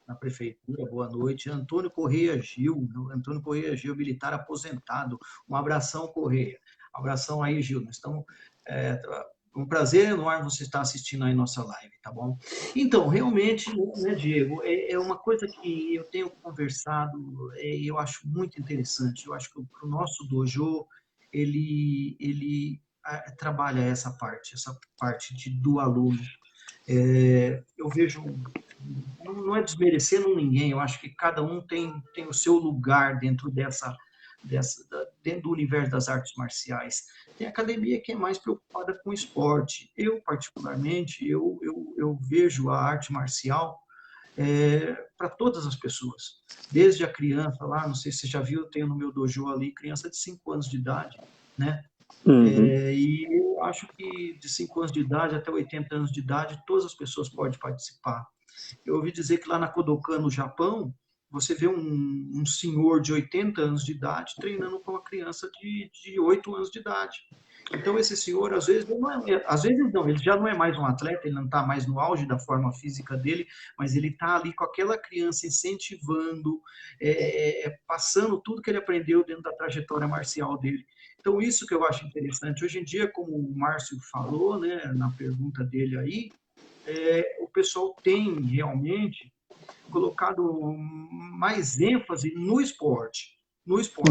na prefeitura, boa noite. Antônio Correia Gil, militar aposentado. Um abração, Correia. Um abração aí, Gil. Nós estamos... um prazer enorme você estar assistindo aí nossa live, tá bom? Então, realmente, né, Diego, é uma coisa que eu tenho conversado, eu acho muito interessante. Eu acho que o nosso dojo, ele trabalha essa parte do aluno. Eu vejo, não é desmerecendo ninguém, eu acho que cada um tem o seu lugar dentro dentro do universo das artes marciais. Tem academia que é mais preocupada com esporte. Eu, particularmente, eu vejo a arte marcial para todas as pessoas. Desde a criança lá, não sei se você já viu, eu tenho no meu dojo ali, criança de 5 anos de idade, né? E eu acho que de 5 anos de idade até 80 anos de idade, todas as pessoas podem participar. Eu ouvi dizer que lá na Kodokan, no Japão, você vê um senhor de 80 anos de idade treinando com uma criança de 8 anos de idade. Então, esse senhor, às vezes, às vezes não, ele já não é mais um atleta, ele não está mais no auge da forma física dele, mas ele está ali com aquela criança incentivando, passando tudo que ele aprendeu dentro da trajetória marcial dele. Então, isso que eu acho interessante. Hoje em dia, como o Márcio falou, né, na pergunta dele aí, o pessoal tem realmente colocado mais ênfase no esporte,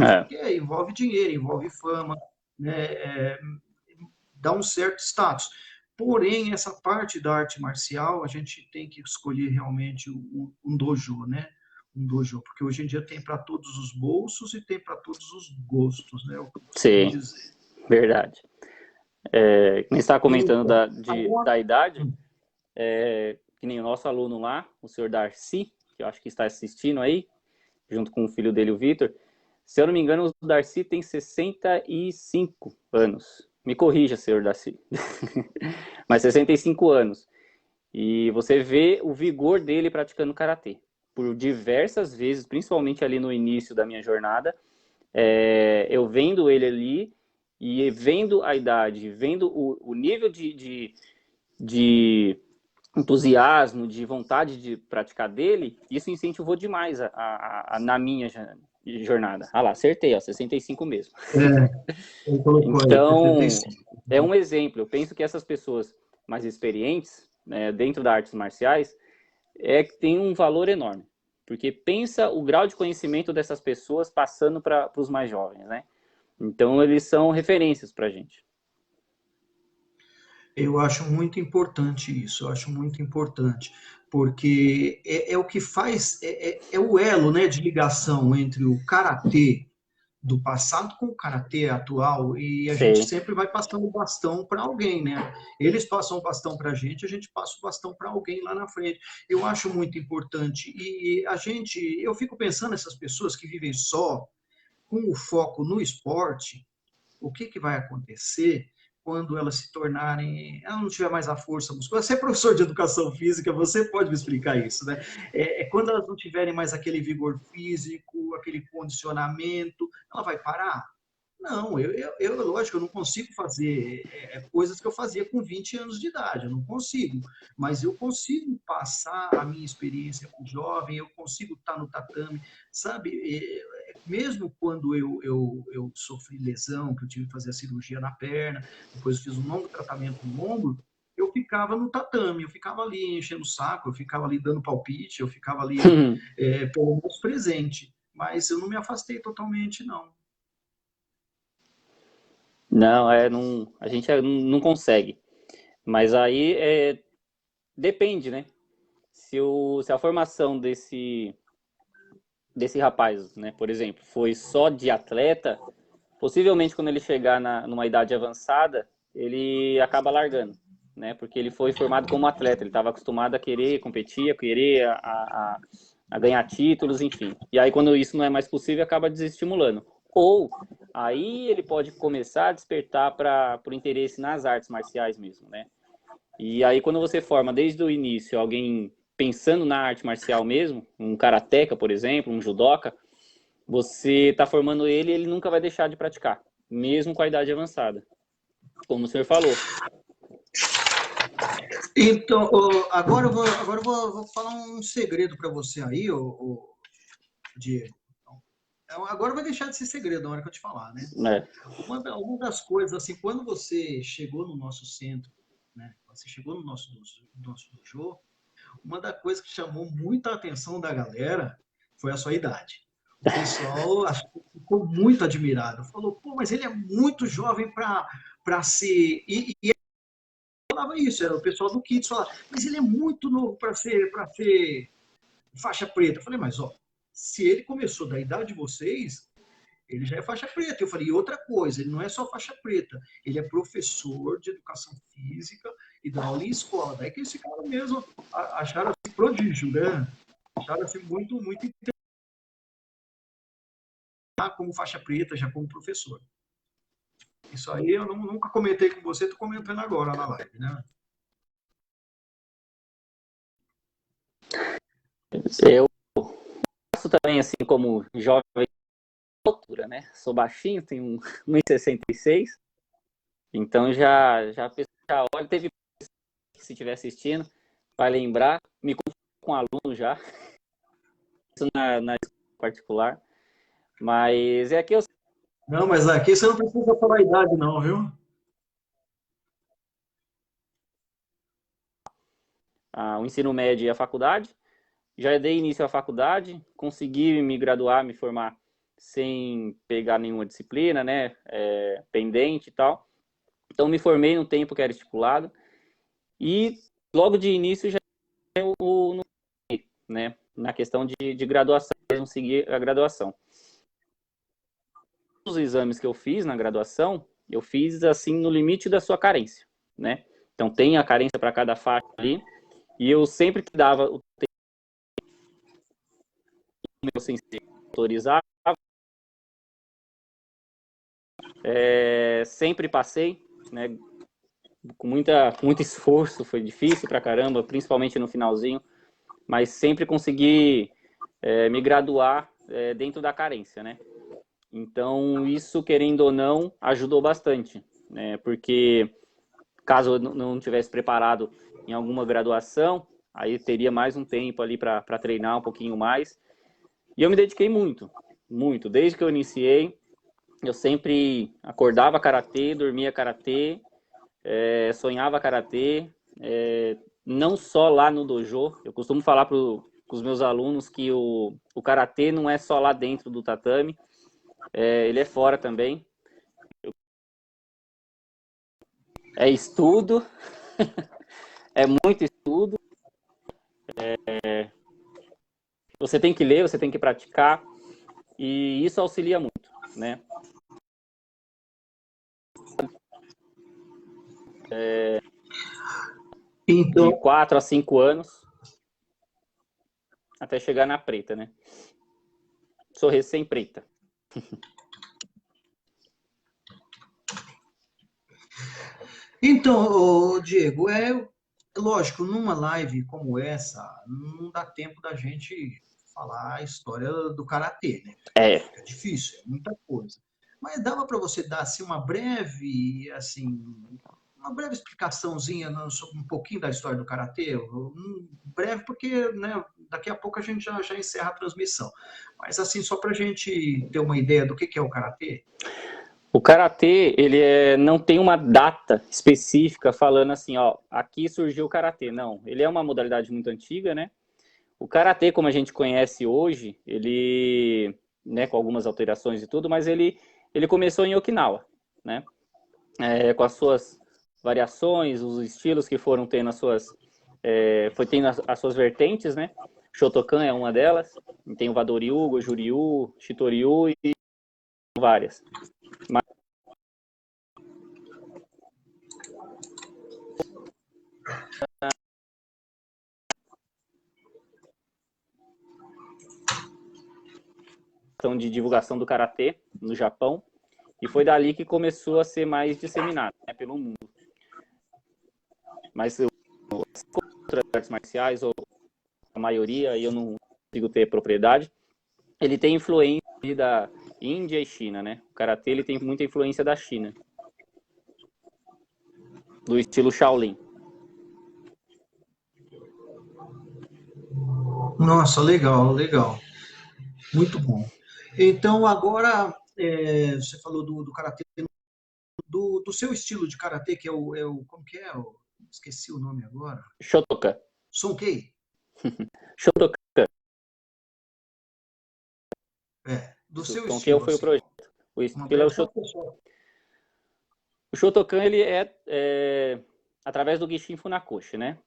É, porque envolve dinheiro, envolve fama, né, dá um certo status. Porém, essa parte da arte marcial, a gente tem que escolher realmente um dojo, né? Um dojo, porque hoje em dia tem para todos os bolsos e tem para todos os gostos, né? É o que eu costumo sim, dizer. verdade. Como você estava comentando Então, da agora, idade, que nem o nosso aluno lá, o senhor Darcy, que eu acho que está assistindo aí, junto com o filho dele, o Vitor. Se eu não me engano, o Darcy tem 65 anos. Me corrija, senhor Darcy. Mas 65 anos. E você vê o vigor dele praticando karatê. Por diversas vezes, principalmente ali no início da minha jornada, eu vendo ele ali e vendo a idade, vendo o nível de entusiasmo, de vontade de praticar dele, isso incentivou demais na minha jornada. Ah lá, acertei, ó, 65 mesmo. ele colocou aí, Então, 65. é um exemplo. Eu penso que essas pessoas mais experientes, né, dentro das artes marciais, que tem um valor enorme. Porque pensa o grau de conhecimento dessas pessoas passando para os mais jovens, né? Então, eles são referências para a gente. Eu acho muito importante isso, eu acho muito importante, porque o que faz, o elo, né, de ligação entre o karatê do passado com o karatê atual, e a gente Sei. sempre vai passando o bastão para alguém, né? Eles passam o bastão para a gente passa o bastão para alguém lá na frente. Eu acho muito importante, e eu fico pensando nessas pessoas que vivem só, com o foco no esporte, o que vai acontecer quando elas se tornarem, ela não tiver mais a força muscular. Você é professor de educação física, você pode me explicar isso, né? Quando elas não tiverem mais aquele vigor físico, aquele condicionamento, ela vai parar? Não, lógico, eu não consigo fazer coisas que eu fazia com 20 anos de idade, eu não consigo, mas eu consigo passar a minha experiência com o jovem, eu consigo estar no tatame, sabe? Mesmo quando eu sofri lesão, que eu tive que fazer a cirurgia na perna, depois eu fiz um longo tratamento no ombro, eu ficava no tatame, eu ficava ali enchendo o saco, eu ficava ali dando palpite, eu ficava ali pelo menos presente, mas eu não me afastei totalmente, não. Não, não, a gente não consegue. Mas aí depende, né? Se a formação desse rapaz, né, por exemplo, foi só de atleta, possivelmente quando ele chegar numa idade avançada, ele acaba largando, né? Porque ele foi formado como atleta, ele estava acostumado a querer competir, a querer a ganhar títulos, enfim. E aí quando isso não é mais possível, acaba desestimulando. Ou aí ele pode começar a despertar para o interesse nas artes marciais mesmo, né? E aí quando você forma desde o início alguém pensando na arte marcial mesmo, um karateca, por exemplo, um judoca, você está formando ele e ele nunca vai deixar de praticar, mesmo com a idade avançada, como o senhor falou. Então, agora vou falar um segredo para você aí, Diego. Então, agora vai deixar de ser segredo na hora que eu te falar, né? É. Uma das coisas, assim, quando você chegou no nosso centro, né? Você chegou no nosso dojo, uma das coisas que chamou muita atenção da galera foi a sua idade. O pessoal ficou muito admirado. Falou, pô, mas ele é muito jovem para ser. E falava isso, era o pessoal do Kids falava, mas ele é muito novo para ser faixa preta. Eu falei, mas ó, se ele começou da idade de vocês, ele já é faixa preta. Eu falei, e outra coisa, ele não é só faixa preta, ele é professor de educação física e dá aula em escola. Daí que esse cara mesmo acharam assim prodígio, né? Acharam assim muito, muito interessante como faixa preta, já como professor. Isso aí eu nunca comentei com você, tô comentando agora na live, né? Eu faço também, assim, como jovem altura, né? Sou baixinho, tenho 1,66 Então já já olha, teve se estiver assistindo, vai lembrar, me confundo com aluno já, isso na escola particular, mas é que eu Não, mas aqui você não precisa falar a idade, não, viu? o ensino médio e a faculdade, já dei início à faculdade, consegui me graduar, me formar sem pegar nenhuma disciplina, né, pendente e tal. Então me formei no tempo que era estipulado e logo de início já o né, na questão de graduação, mesmo seguir a graduação. Os exames que eu fiz na graduação, eu fiz assim no limite da sua carência, né? Então tem a carência para cada faixa ali, e eu sempre que dava o meu sensei autorizava, sempre passei, né? Com muito esforço, foi difícil pra caramba, principalmente no finalzinho, mas sempre consegui me graduar dentro da carência, né? Então, isso, querendo ou não, ajudou bastante, né? Porque caso eu não tivesse preparado em alguma graduação, aí teria mais um tempo ali para treinar um pouquinho mais. E eu me dediquei muito, muito. Desde que eu iniciei, eu sempre acordava karatê, dormia karatê, sonhava karatê, não só lá no dojo. Eu costumo falar para os meus alunos que o karatê não é só lá dentro do tatame, ele é fora também. É estudo, é muito estudo. Você tem que ler, você tem que praticar, e isso auxilia muito, né? De Então, 4 a 5 anos, até chegar na preta, né? Sou recém-preta. então, Diego, lógico, numa live como essa, não dá tempo da gente falar a história do karatê, né? É, Fica difícil, é muita coisa. Mas dava para você dar assim uma breve explicaçãozinha sobre um pouquinho da história do karatê, breve porque, né, daqui a pouco a gente já encerra a transmissão. Mas assim, só para a gente ter uma ideia do que é o karatê. o karatê, não tem uma data específica falando assim, ó, aqui surgiu o karatê. Não, ele é uma modalidade muito antiga, né? O karatê, como a gente conhece hoje, ele, né, com algumas alterações e tudo, mas ele começou em Okinawa, né? Com as suas variações, os estilos que foram tendo foi tendo as suas vertentes, né? Shotokan é uma delas, tem o Wadoryu, Goju-ryu, Shitoryu e várias. Mas de divulgação do karatê no Japão, e foi dali que começou a ser mais disseminado, né, pelo mundo. Mas outras artes marciais, ou a maioria, e eu não consigo ter propriedade, ele tem influência da Índia e China, né? O karatê ele tem muita influência da China, do estilo Shaolin. Nossa, legal, legal. Muito bom. Então, agora, você falou do karatê, do seu estilo de karatê, que como que é? Esqueci o nome agora. Shotokan. Sonkei? Shotokan. Do seu Sonkei estilo, foi o assim. projeto. O Uma estilo é breve o só Shotokan. pro pessoal. O Shotokan, ele através do Gishin Funakoshi, né?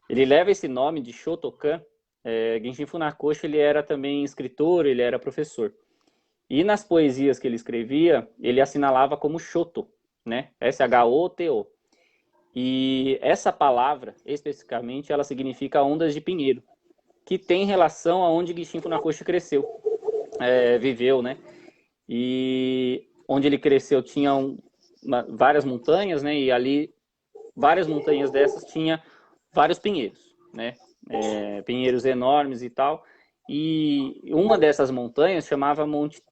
Ele leva esse nome de Shotokan. Genshin Funakoshi, ele era também escritor, ele era professor. E nas poesias que ele escrevia, ele assinalava como Shoto, né? S-H-O-T-O. E essa palavra, especificamente, ela significa ondas de pinheiro, que tem relação aonde Gishin Funakoshi cresceu, viveu, né? E onde ele cresceu tinha várias montanhas, né? E ali, várias montanhas dessas tinha vários pinheiros, né? Pinheiros enormes e tal. E uma dessas montanhas chamava Monte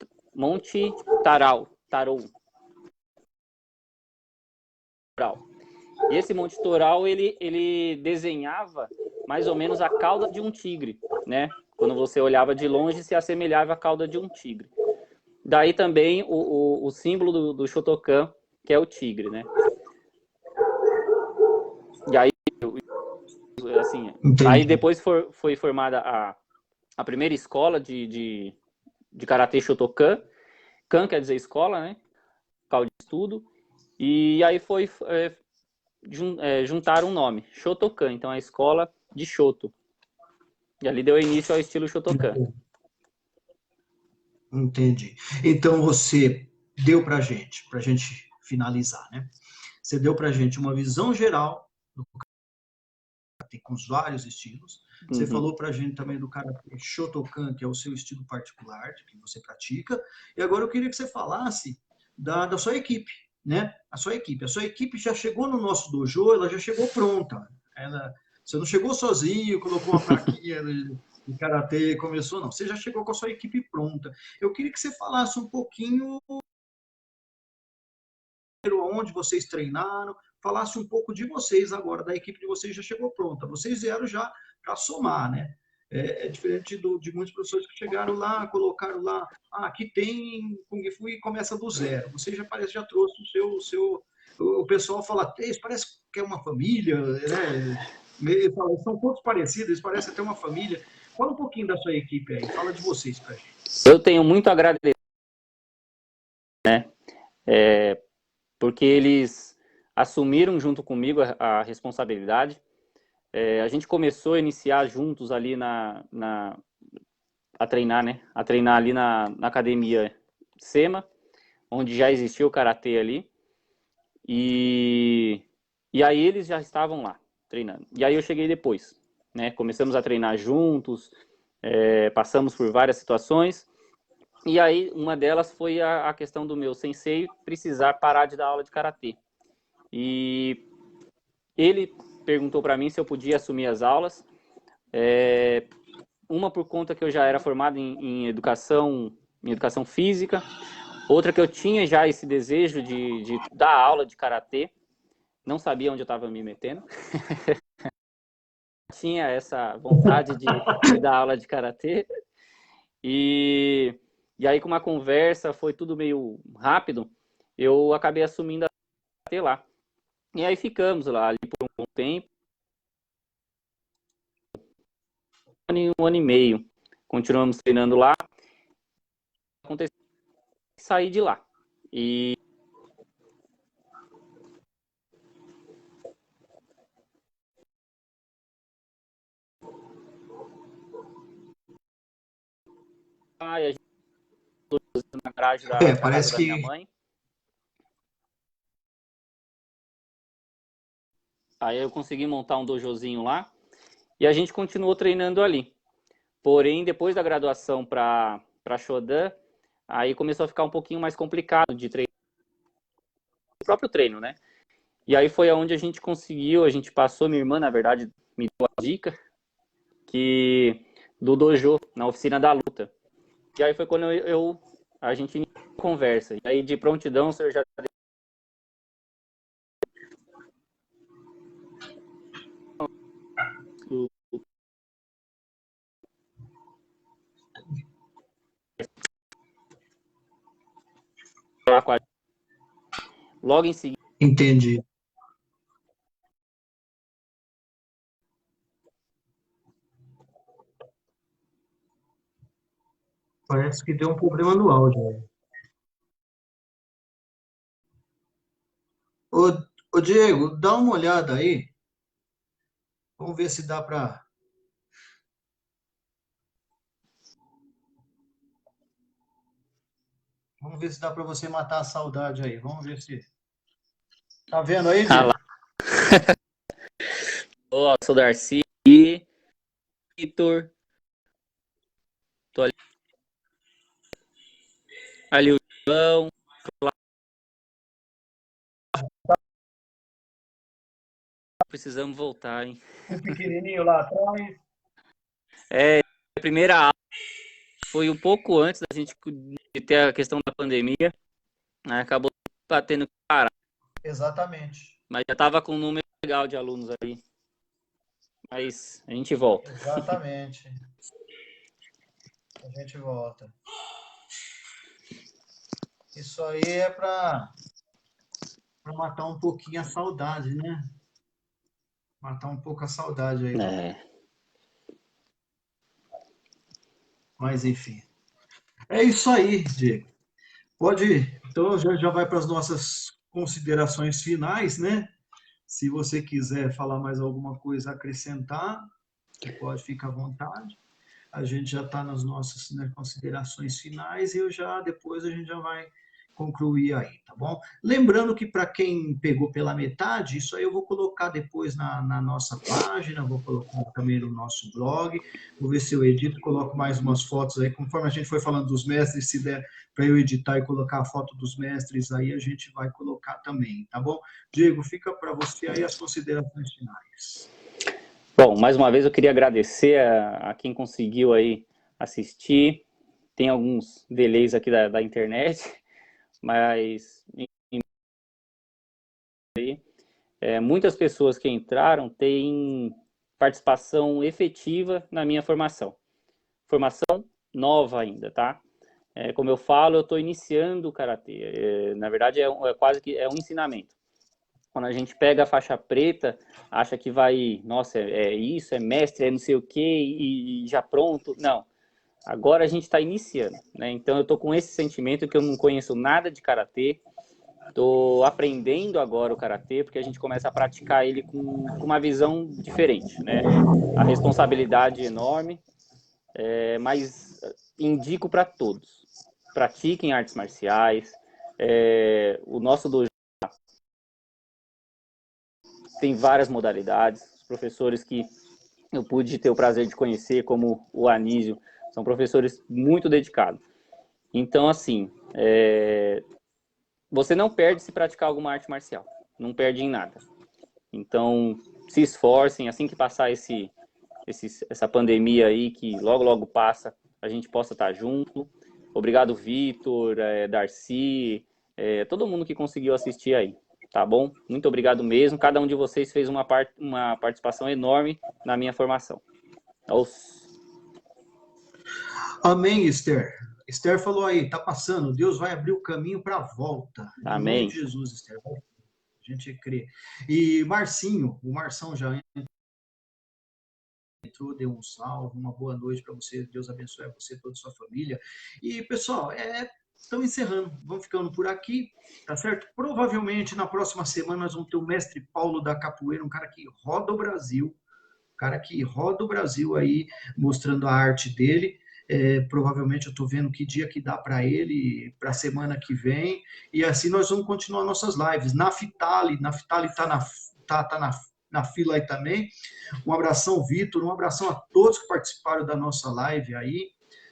Tarou, Toral. E esse Monte Toral, ele desenhava mais ou menos a cauda de um tigre, né? Quando você olhava de longe, se assemelhava à cauda de um tigre. Daí também o símbolo do Shotokan, que é o tigre, né? E aí, assim, aí depois foi formada a primeira escola de Karatê Shotokan. Kan quer dizer escola, né? Local de estudo. E aí juntaram um nome, Shotokan. Então, a escola de Shoto. E ali deu início ao estilo Shotokan. Entendi. Então, você deu para a gente finalizar, né? Você deu para a gente uma visão geral do karatê com os vários estilos. Você falou para a gente também do karatê Shotokan, que é o seu estilo particular, que você pratica. E agora eu queria que você falasse da sua equipe, né? A sua equipe já chegou no nosso dojo, ela já chegou pronta. Você não chegou sozinho, colocou uma plaquinha de karatê e começou, não. Você já chegou com a sua equipe pronta. Eu queria que você falasse um pouquinho onde vocês treinaram, falasse um pouco de vocês agora, da equipe de vocês já chegou pronta. Vocês vieram já para somar, né? É diferente de muitos professores que chegaram lá, colocaram lá, aqui tem Kung Fu e começa do zero. Você já trouxe o pessoal fala, isso parece que é uma família, né? São todos parecidos, eles parecem até uma família. Fala um pouquinho da sua equipe aí, fala de vocês pra gente. Eu tenho muito a agradecer, né? Porque eles assumiram junto comigo a responsabilidade. A gente começou a iniciar juntos ali a treinar, né? A treinar ali na academia SEMA, onde já existia o karatê ali. E aí eles já estavam lá treinando. E aí eu cheguei depois, né? Começamos a treinar juntos, passamos por várias situações. E aí uma delas foi a questão do meu sensei precisar parar de dar aula de karatê. E ele perguntou para mim se eu podia assumir as aulas. Uma por conta que eu já era formado em educação física, outra que eu tinha já esse desejo de dar aula de karatê, não sabia onde eu estava me metendo. Tinha essa vontade de dar aula de karatê. E aí, com uma conversa, foi tudo meio rápido, eu acabei assumindo a karatê lá. E aí ficamos lá ali por um bom tempo. Um ano e meio. Continuamos treinando lá. Aconteceu sair de lá. E a gente na garagem da casa da minha mãe. Aí eu consegui montar um dojozinho lá e a gente continuou treinando ali. Porém, depois da graduação para Shodan, aí começou a ficar um pouquinho mais complicado de treinar o próprio treino, né? E aí foi onde a gente conseguiu, a gente passou, minha irmã, na verdade, me deu a dica do dojo, na oficina da luta. E aí foi quando a gente iniciou a conversa. E aí de prontidão, o senhor já lá com a... Logo em seguida. Entendi. Parece que deu um problema no áudio. Ô Diego, dá uma olhada aí. Vamos ver se dá para... Vamos ver se dá para você matar a saudade aí. Vamos ver se... Tá vendo aí, Diego? Olá, sou Darcy, Vitor. Tô ali o João. Precisamos voltar, hein? Um pequenininho lá atrás. A primeira aula foi um pouco antes da gente ter a questão da pandemia. Acabou batendo parar. Exatamente. Mas já estava com um número legal de alunos aí. Mas a gente volta. Exatamente. A gente volta. Isso aí é para matar um pouquinho a saudade, né? Matar um pouco a saudade aí. Mas enfim. É isso aí, Diego. Pode ir. Então já vai para as nossas considerações finais, né? Se você quiser falar mais alguma coisa, acrescentar, você pode ficar à vontade. A gente já está nas nossas, né, considerações finais e depois a gente já vai concluir aí, tá bom? Lembrando que para quem pegou pela metade, isso aí eu vou colocar depois na nossa página, vou colocar também no nosso blog, vou ver se eu edito, coloco mais umas fotos aí, conforme a gente foi falando dos mestres, se der para eu editar e colocar a foto dos mestres aí, a gente vai colocar também, tá bom? Diego, fica para você aí as considerações finais. Bom, mais uma vez eu queria agradecer a quem conseguiu aí assistir. Tem alguns delays aqui da internet, mas muitas pessoas que entraram têm participação efetiva na minha formação. Formação nova ainda, tá? Como eu falo, eu estou iniciando o Karatê. Na verdade, quase que um ensinamento. Quando a gente pega a faixa preta, acha que vai, nossa, isso, é mestre, é não sei o quê, e já pronto. Não. Agora a gente está iniciando, né? Então eu estou com esse sentimento que eu não conheço nada de Karatê. Estou aprendendo agora o Karatê, porque a gente começa a praticar ele com uma visão diferente, né? A responsabilidade é enorme, mas indico para todos. Pratiquem artes marciais. O nosso dojo tem várias modalidades. Os professores que eu pude ter o prazer de conhecer, como o Anísio, são professores muito dedicados. Então, assim, você não perde se praticar alguma arte marcial. Não perde em nada. Então, se esforcem, assim que passar essa pandemia aí, que logo, logo passa, a gente possa estar junto. Obrigado, Vitor, Darcy, todo mundo que conseguiu assistir aí. Tá bom? Muito obrigado mesmo. Cada um de vocês fez uma participação enorme na minha formação. Amém, Esther. Esther falou aí, tá passando, Deus vai abrir o caminho para a volta. Amém. Em nome de Jesus, Esther. A gente crê. E Marcinho, o Marção já entrou, deu um salve, uma boa noite para você, Deus abençoe você e toda a sua família. E, pessoal, estamos encerrando, vamos ficando por aqui, tá certo? Provavelmente na próxima semana nós vamos ter o mestre Paulo da Capoeira, um cara que roda o Brasil aí, mostrando a arte dele. Provavelmente eu estou vendo que dia que dá para ele, para a semana que vem, e assim nós vamos continuar nossas lives. Naftali está na fila aí também. Um abração, Vitor, um abração a todos que participaram da nossa live aí,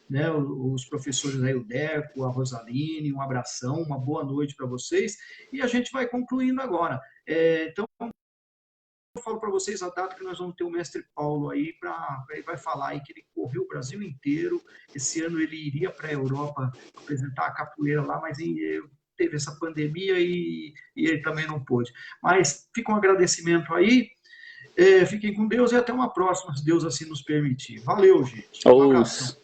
né, os professores aí, o Deco, a Rosaline, um abração, uma boa noite para vocês, e a gente vai concluindo agora. Então, eu falo para vocês a data que nós vamos ter o mestre Paulo aí, ele vai falar aí que ele correu o Brasil inteiro, esse ano ele iria para a Europa apresentar a capoeira lá, mas teve essa pandemia e ele também não pôde. Mas fica um agradecimento aí, fiquem com Deus e até uma próxima, se Deus assim nos permitir. Valeu, gente. Um abração.